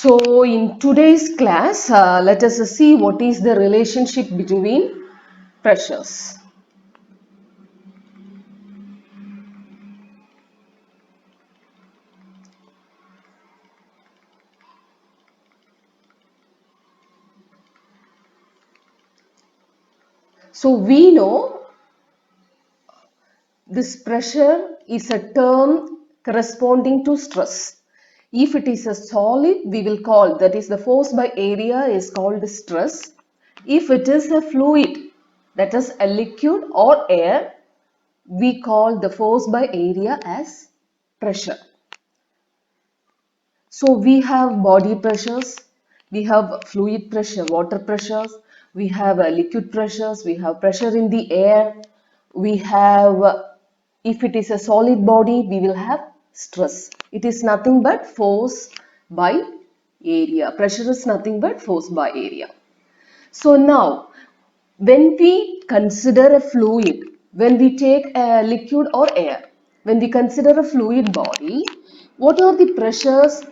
So in today's class, let us see what is the relationship between pressures. So we know this pressure is a term corresponding to stress. If it is a solid, we will call, that is the force by area is called stress. If it is a fluid, that is a liquid or air, we call the force by area as pressure. So we have body pressures, we have fluid pressure, water pressures, we have liquid pressures, we have pressure in the air, we have, if it is a solid body, we will have stress. It is nothing but force by area. Pressure is nothing but force by area. So now, when we consider a fluid, when we take a liquid or air, when we consider a fluid body, what are the pressures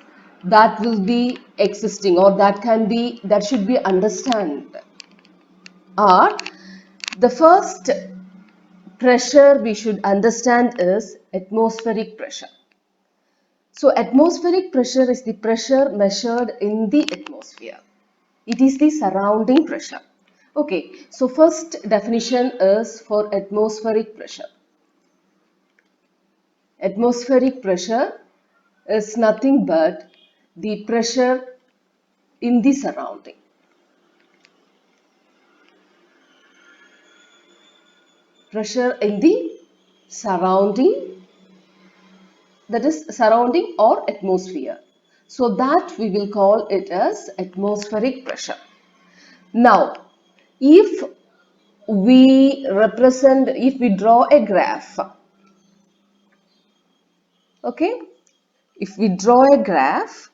that will be existing or that should be understood? Are the first pressure we should understand is atmospheric pressure. So atmospheric pressure is the pressure measured in the atmosphere. It is the surrounding pressure. Okay, so first definition is for atmospheric pressure. Atmospheric pressure is nothing but the pressure in the surrounding. Pressure in the surrounding, that is surrounding or atmosphere. So that we will call it as atmospheric pressure. Now, if we draw a graph, okay, if we draw a graph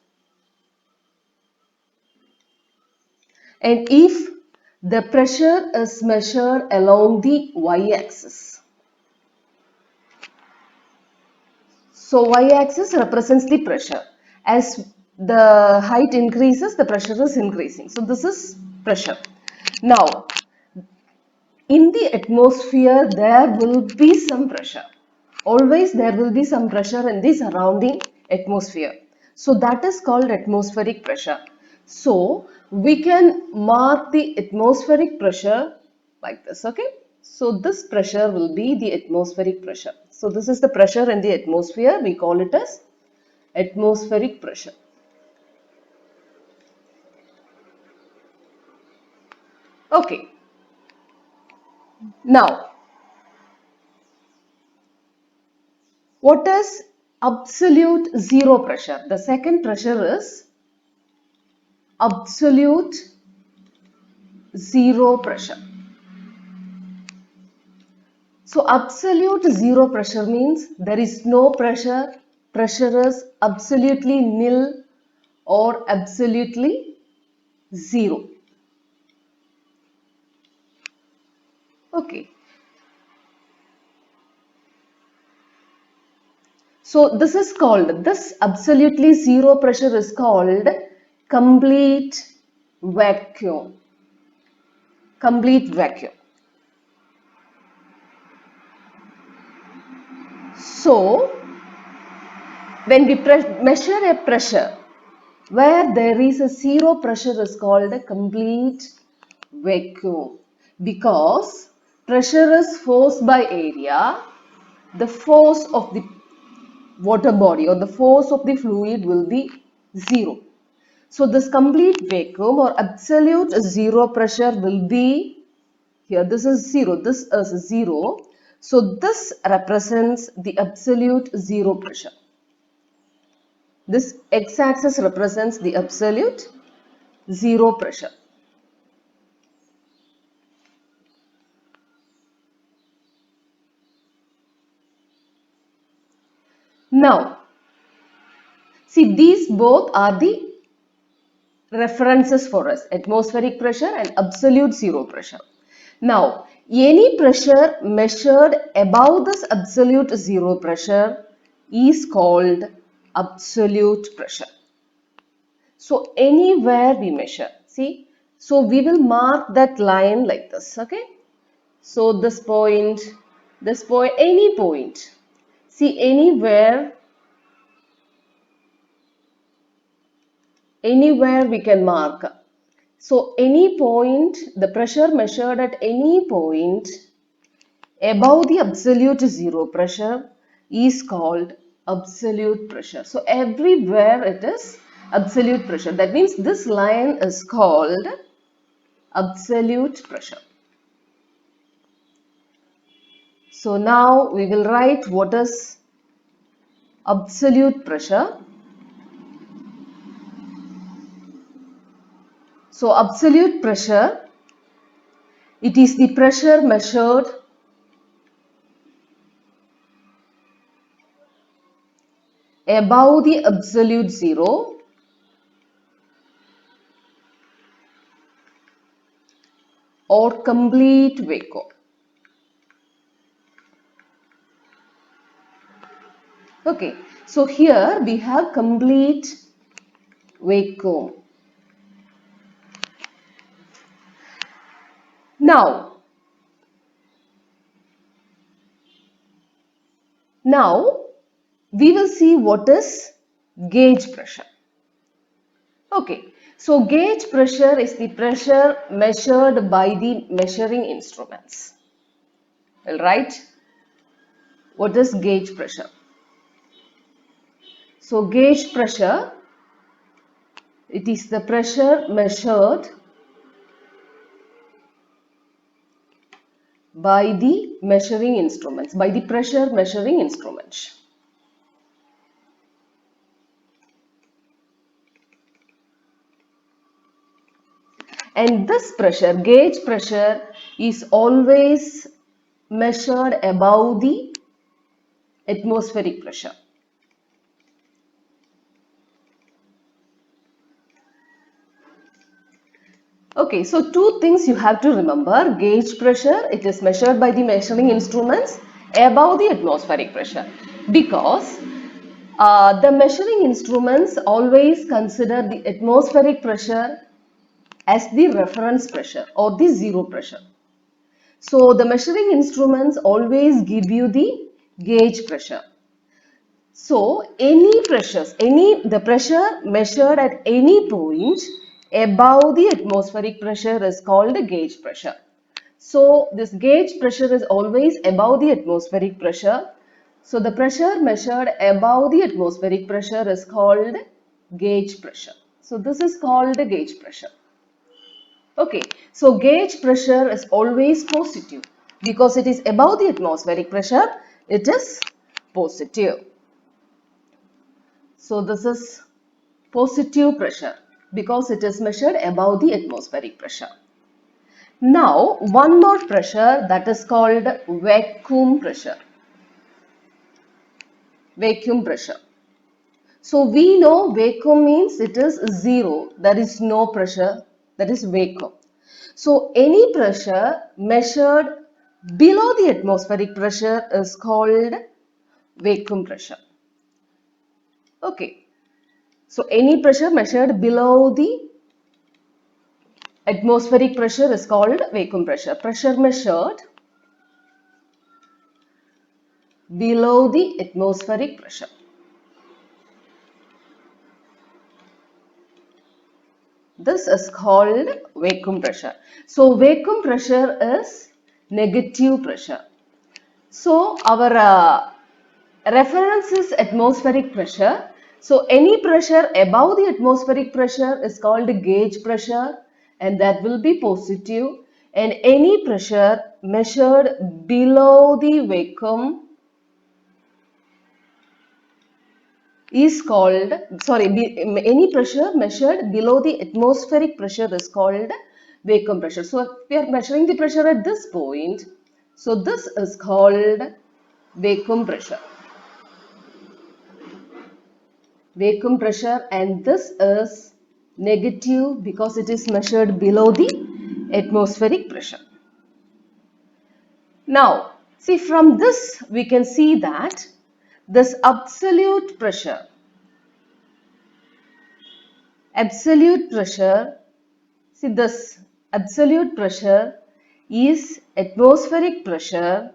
and if the pressure is measured along the y-axis, so y-axis represents the pressure. As the height increases, the pressure is increasing. So this is pressure. Now, in the atmosphere, there will be some pressure. Always there will be some pressure in the surrounding atmosphere. So that is called atmospheric pressure. So we can mark the atmospheric pressure like this, okay? So this pressure will be the atmospheric pressure. So this is the pressure in the atmosphere. We call it as atmospheric pressure. Okay. Now, what is absolute zero pressure? The second pressure is absolute zero pressure. So absolute zero pressure means there is no pressure. Pressure is absolutely nil or absolutely zero. Okay. So this absolutely zero pressure is called complete vacuum. Complete vacuum. So when we measure a pressure where there is a zero pressure is called a complete vacuum, because pressure is force by area, the force of the water body or the force of the fluid will be zero. So this complete vacuum or absolute zero pressure will be here. This is zero, this is zero. So this represents the absolute zero pressure. This x-axis represents the absolute zero pressure. Now, see, these both are the references for us, atmospheric pressure and absolute zero pressure. Now, any pressure measured above this absolute zero pressure is called absolute pressure. So anywhere we measure, see, so we will mark that line like this, okay? So this point, any point, see, anywhere we can mark. So any point, the pressure measured at any point above the absolute zero pressure is called absolute pressure. So everywhere it is absolute pressure. That means this line is called absolute pressure. So now we will write what is absolute pressure. So absolute pressure, it is the pressure measured above the absolute zero or complete vacuum. Okay, so here we have complete vacuum. Now we will see what is gauge pressure. Okay, so gauge pressure is the pressure measured by the measuring instruments. All right, what is gauge pressure? So gauge pressure, it is the pressure measured by the measuring instruments, by the pressure measuring instruments. And this pressure, gauge pressure, is always measured above the atmospheric pressure. Okay, so two things you have to remember. Gauge pressure, it is measured by the measuring instruments above the atmospheric pressure, because the measuring instruments always consider the atmospheric pressure as the reference pressure or the zero pressure. So the measuring instruments always give you the gauge pressure. So any pressures, the pressure measured at any point above the atmospheric pressure is called gauge pressure. So this gauge pressure is always above the atmospheric pressure. So the pressure measured above the atmospheric pressure is called gauge pressure. So this is called gauge pressure. Okay, so gauge pressure is always positive because it is above the atmospheric pressure, it is positive. So this is positive pressure because it is measured above the atmospheric pressure. Now one more pressure, that is called vacuum pressure. Vacuum pressure. So we know vacuum means it is zero, there is no pressure, that is vacuum. So any pressure measured below the atmospheric pressure is called vacuum pressure. Okay, so any pressure measured below the atmospheric pressure is called vacuum pressure. Pressure measured below the atmospheric pressure. This is called vacuum pressure. So vacuum pressure is negative pressure. So our reference is atmospheric pressure. So any pressure above the atmospheric pressure is called gauge pressure, and that will be positive. And any pressure measured below the vacuum is called, any pressure measured below the atmospheric pressure is called vacuum pressure. So if we are measuring the pressure at this point, so this is called vacuum pressure. Vacuum pressure, and this is negative because it is measured below the atmospheric pressure. Now, see, from this we can see that this absolute pressure, absolute pressure, see this absolute pressure is atmospheric pressure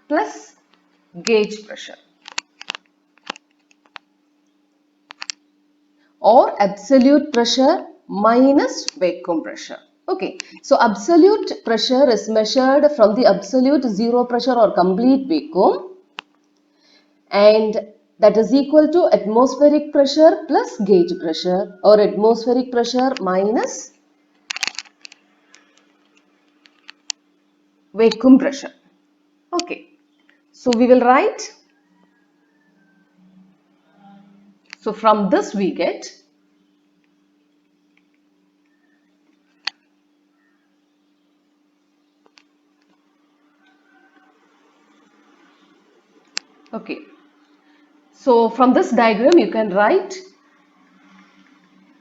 plus gauge pressure, or absolute pressure minus vacuum pressure. Okay, so absolute pressure is measured from the absolute zero pressure or complete vacuum, and that is equal to atmospheric pressure plus gauge pressure, or atmospheric pressure minus vacuum pressure. Okay, so we will write, so from this we get okay, so from this diagram you can write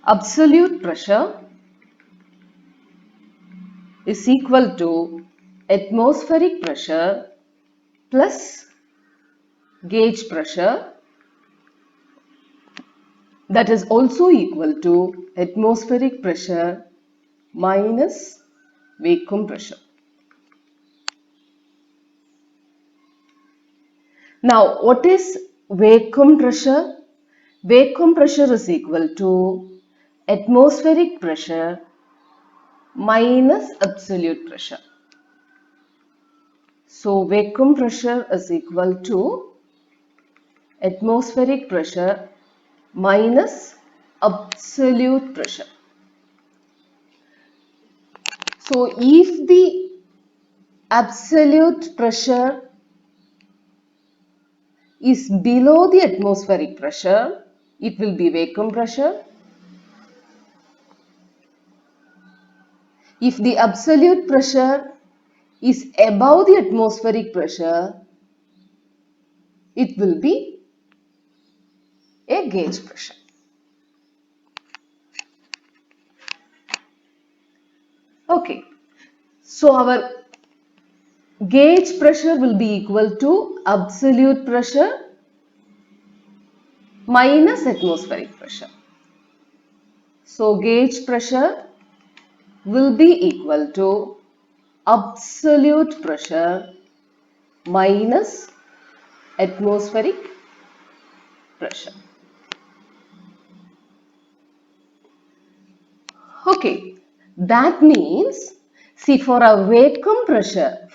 absolute pressure is equal to atmospheric pressure plus gauge pressure, that is also equal to atmospheric pressure minus vacuum pressure. Now, what is vacuum pressure? Vacuum pressure is equal to atmospheric pressure minus absolute pressure. So, vacuum pressure is equal to atmospheric pressure minus absolute pressure. So, if the absolute pressure is below the atmospheric pressure, it will be vacuum pressure. If the absolute pressure is above the atmospheric pressure, it will be a gauge pressure. Okay, so our gauge pressure will be equal to absolute pressure minus atmospheric pressure. So gauge pressure will be equal to absolute pressure minus atmospheric pressure. Okay, that means, see, for a vacuum pressure,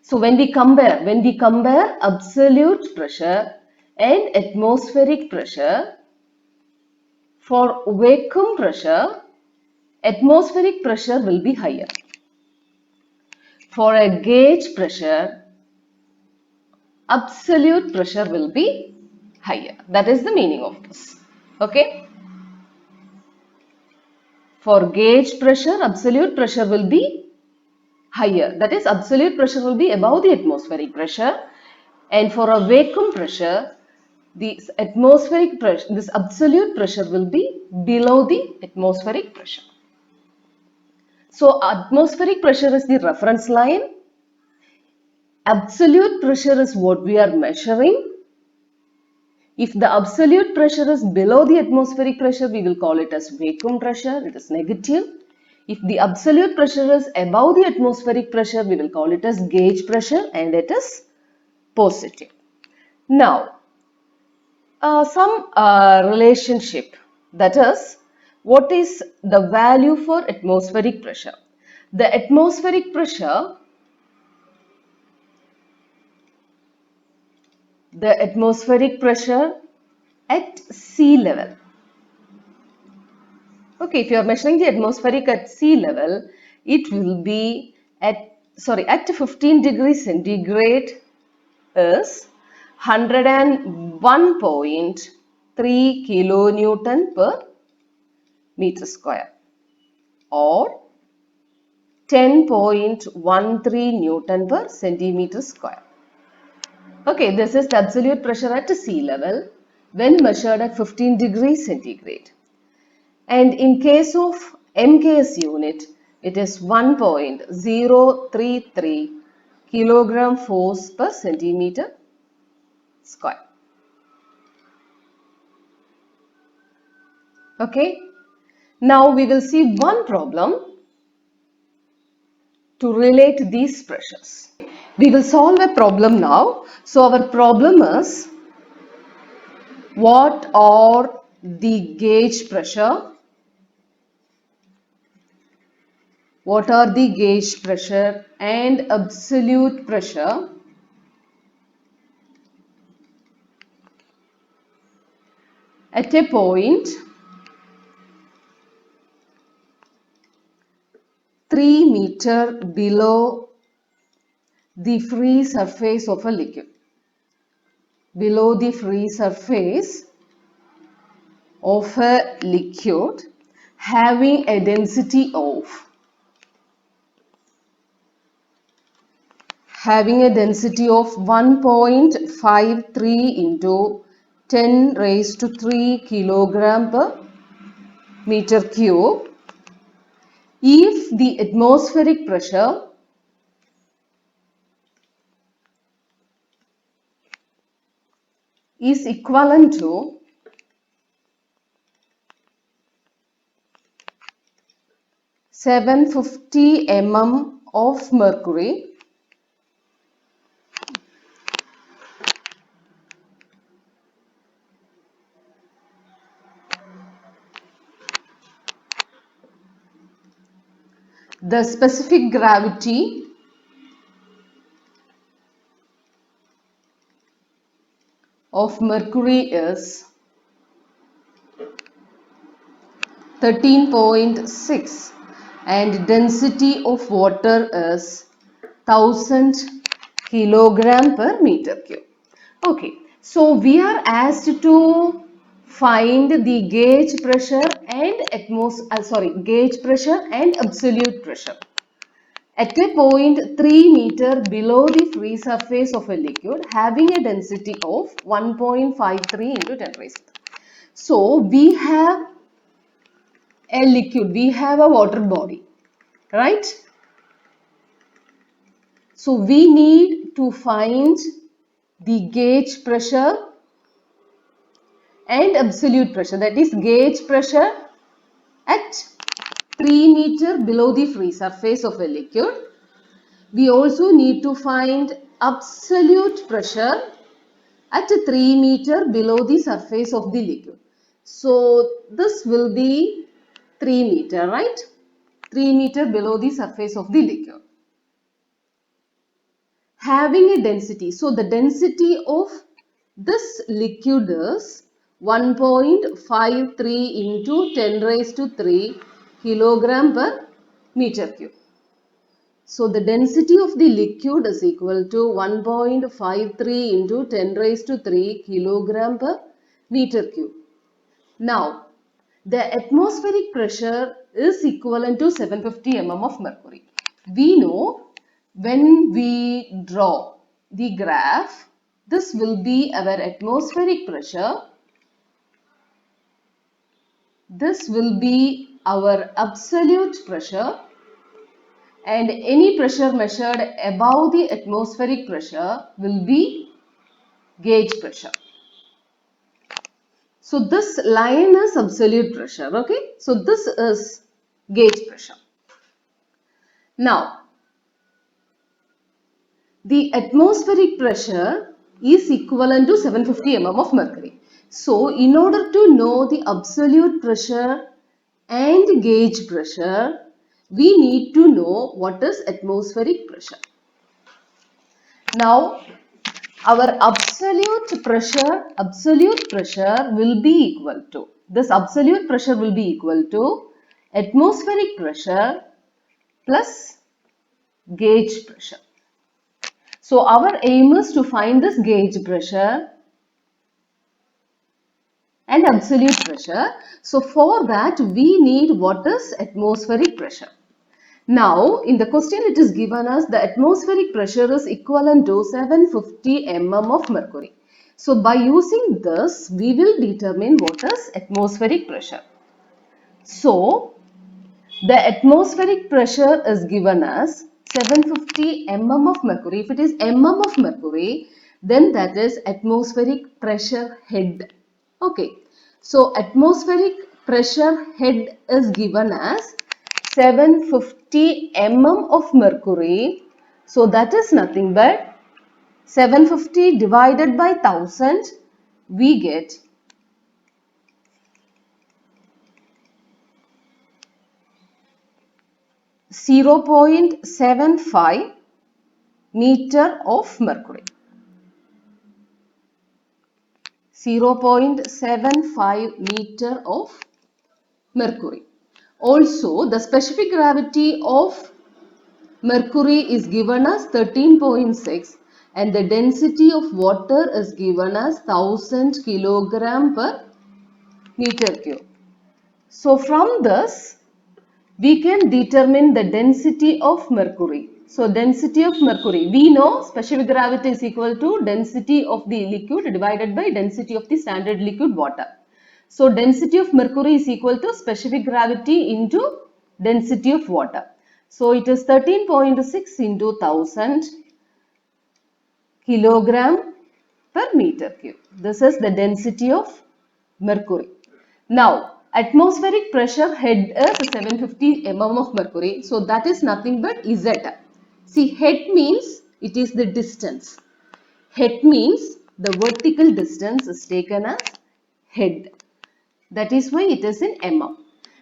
so when we compare absolute pressure and atmospheric pressure, for vacuum pressure, atmospheric pressure will be higher. For a gauge pressure, absolute pressure will be higher. That is the meaning of this. Okay. For gauge pressure, absolute pressure will be higher. That is, absolute pressure will be above the atmospheric pressure. And for a vacuum pressure, this atmospheric pressure, this absolute pressure will be below the atmospheric pressure. So atmospheric pressure is the reference line. Absolute pressure is what we are measuring. If the absolute pressure is below the atmospheric pressure, we will call it as vacuum pressure. It is negative. If the absolute pressure is above the atmospheric pressure, we will call it as gauge pressure, and it is positive. Now, some relationship, that is, what is the value for atmospheric pressure? The atmospheric pressure at sea level. Okay, if you are measuring the atmospheric at sea level, it will be at 15 degrees centigrade is 101.3 kilonewton per meter square, or 10.13 Newton per centimeter square. Okay, this is the absolute pressure at sea level when measured at 15 degrees centigrade. And in case of MKS unit, it is 1.033 kilogram force per centimeter square. Okay. Now we will see one problem to relate these pressures. We will solve a problem now. So our problem is, what are the gauge pressure? What are the gauge pressure and absolute pressure at a point 3 meter below the free surface of a liquid? Below the free surface of a liquid having a density of 1.53 into 10 raised to 3 kilogram per meter cube, if the atmospheric pressure is equivalent to 750 mm of mercury, the specific gravity of mercury is 13.6 and density of water is 1000 kilogram per meter cube. Okay, so we are asked to find the gauge pressure and gauge pressure and absolute pressure at a point 3 meter below the free surface of a liquid having a density of 1.53 into 10 raised. So we have a liquid, we have a water body, right? So we need to find the gauge pressure and absolute pressure, that is gauge pressure at 3 meter below the free surface of a liquid. We also need to find absolute pressure at 3 meter below the surface of the liquid. So this will be 3 meter, right? 3 meter below the surface of the liquid. Having a density, so the density of this liquid is 1.53 into 10 raised to 3 kilogram per meter cube. So the density of the liquid is equal to 1.53 into 10 raised to 3 kilogram per meter cube. Now, the atmospheric pressure is equivalent to 750 mm of mercury. We know when we draw the graph, this will be our atmospheric pressure. This will be our absolute pressure, and any pressure measured above the atmospheric pressure will be gauge pressure. So this line is absolute pressure, okay? So this is gauge pressure. Now, the atmospheric pressure is equivalent to 750 mm of mercury. So in order to know the absolute pressure and gauge pressure, we need to know what is atmospheric pressure. Now, our absolute pressure will be equal to, this absolute pressure will be equal to atmospheric pressure plus gauge pressure. So our aim is to find this gauge pressure and absolute pressure. So for that we need what is atmospheric pressure. Now in the question it is given us the atmospheric pressure is equivalent to 750 mm of mercury. So by using this we will determine what is atmospheric pressure. So the atmospheric pressure is given as 750 mm of mercury. If it is mm of mercury, then that is atmospheric pressure head. Okay. So atmospheric pressure head is given as 750 mm of mercury. So that is nothing but 750 divided by 1000, we get 0.75 meter of mercury. 0.75 meter of mercury. Also, the specific gravity of mercury is given as 13.6 and the density of water is given as 1000 kilogram per meter cube. So, from this, we can determine the density of mercury. So, density of mercury, we know specific gravity is equal to density of the liquid divided by density of the standard liquid water. So, density of mercury is equal to specific gravity into density of water. So, it is 13.6 into 1000 kilogram per meter cube. This is the density of mercury. Now, atmospheric pressure head is 750 mm of mercury. So, that is nothing but Z. See, head means it is the distance. Head means the vertical distance is taken as head. That is why it is in mm.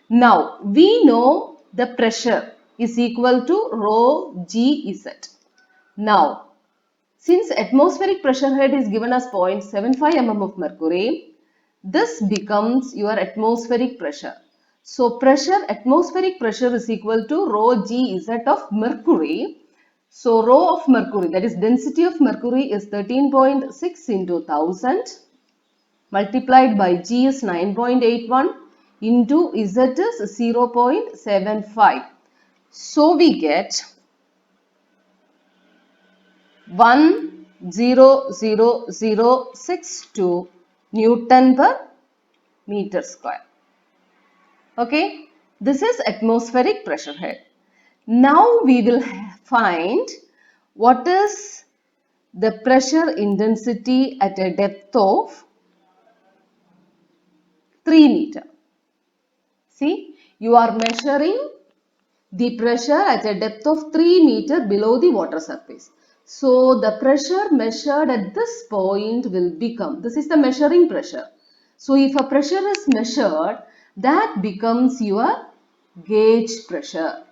Now, we know the pressure is equal to rho g Z. Now, since atmospheric pressure head is given as 0.75 mm of mercury, this becomes your atmospheric pressure. So, atmospheric pressure is equal to rho g Z of mercury. So, rho of mercury, that is density of mercury, is 13.6 into 1000 multiplied by G is 9.81 into Z is 0.75. So, we get 100,062 Newton per meter square. Okay, this is atmospheric pressure head. Now we will find what is the pressure intensity at a depth of 3 meter. See, you are measuring the pressure at a depth of 3 meter below the water surface. So, the pressure measured at this point will become, this is the measuring pressure. So, if a pressure is measured, that becomes your gauge pressure.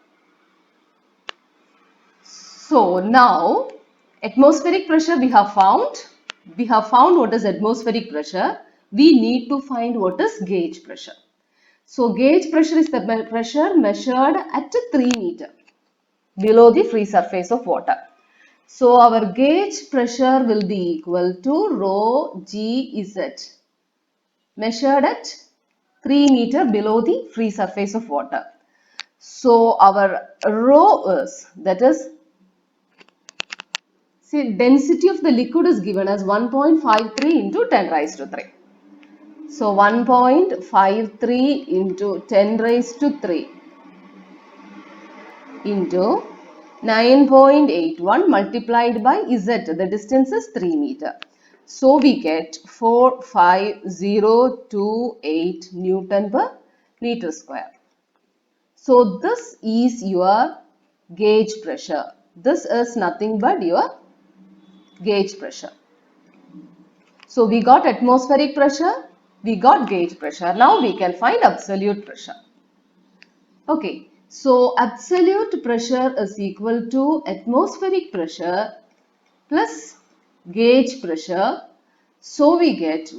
So, now atmospheric pressure we have found. We have found what is atmospheric pressure. We need to find what is gauge pressure. So, gauge pressure is the pressure measured at 3 meter below the free surface of water. So, our gauge pressure will be equal to rho g Z measured at 3 meter below the free surface of water. So, our rho is, that is, see, density of the liquid is given as 1.53 into 10 raised to 3. So, 1.53 into 10 raised to 3 into 9.81 multiplied by Z. The distance is 3 meter. So, we get 45028 Newton per meter square. So, this is your gauge pressure. This is nothing but your gauge pressure. So, we got atmospheric pressure, we got gauge pressure. Now, we can find absolute pressure. Okay. So, absolute pressure is equal to atmospheric pressure plus gauge pressure. So, we get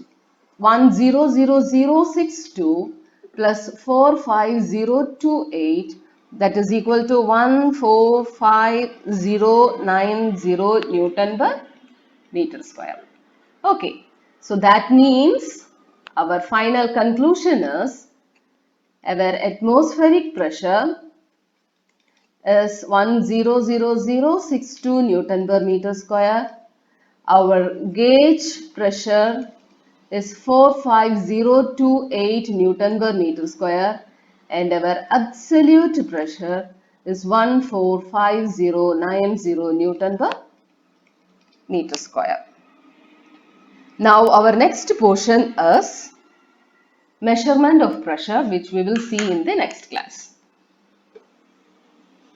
100,062 plus 45028, that is equal to 145,090 Newton per meter square. Okay. So, that means our final conclusion is our atmospheric pressure is 100,062 Newton per meter square. Our gauge pressure is 45028 Newton per meter square and our absolute pressure is 145,090 Newton per meter square. Now our next portion is measurement of pressure, which we will see in the next class.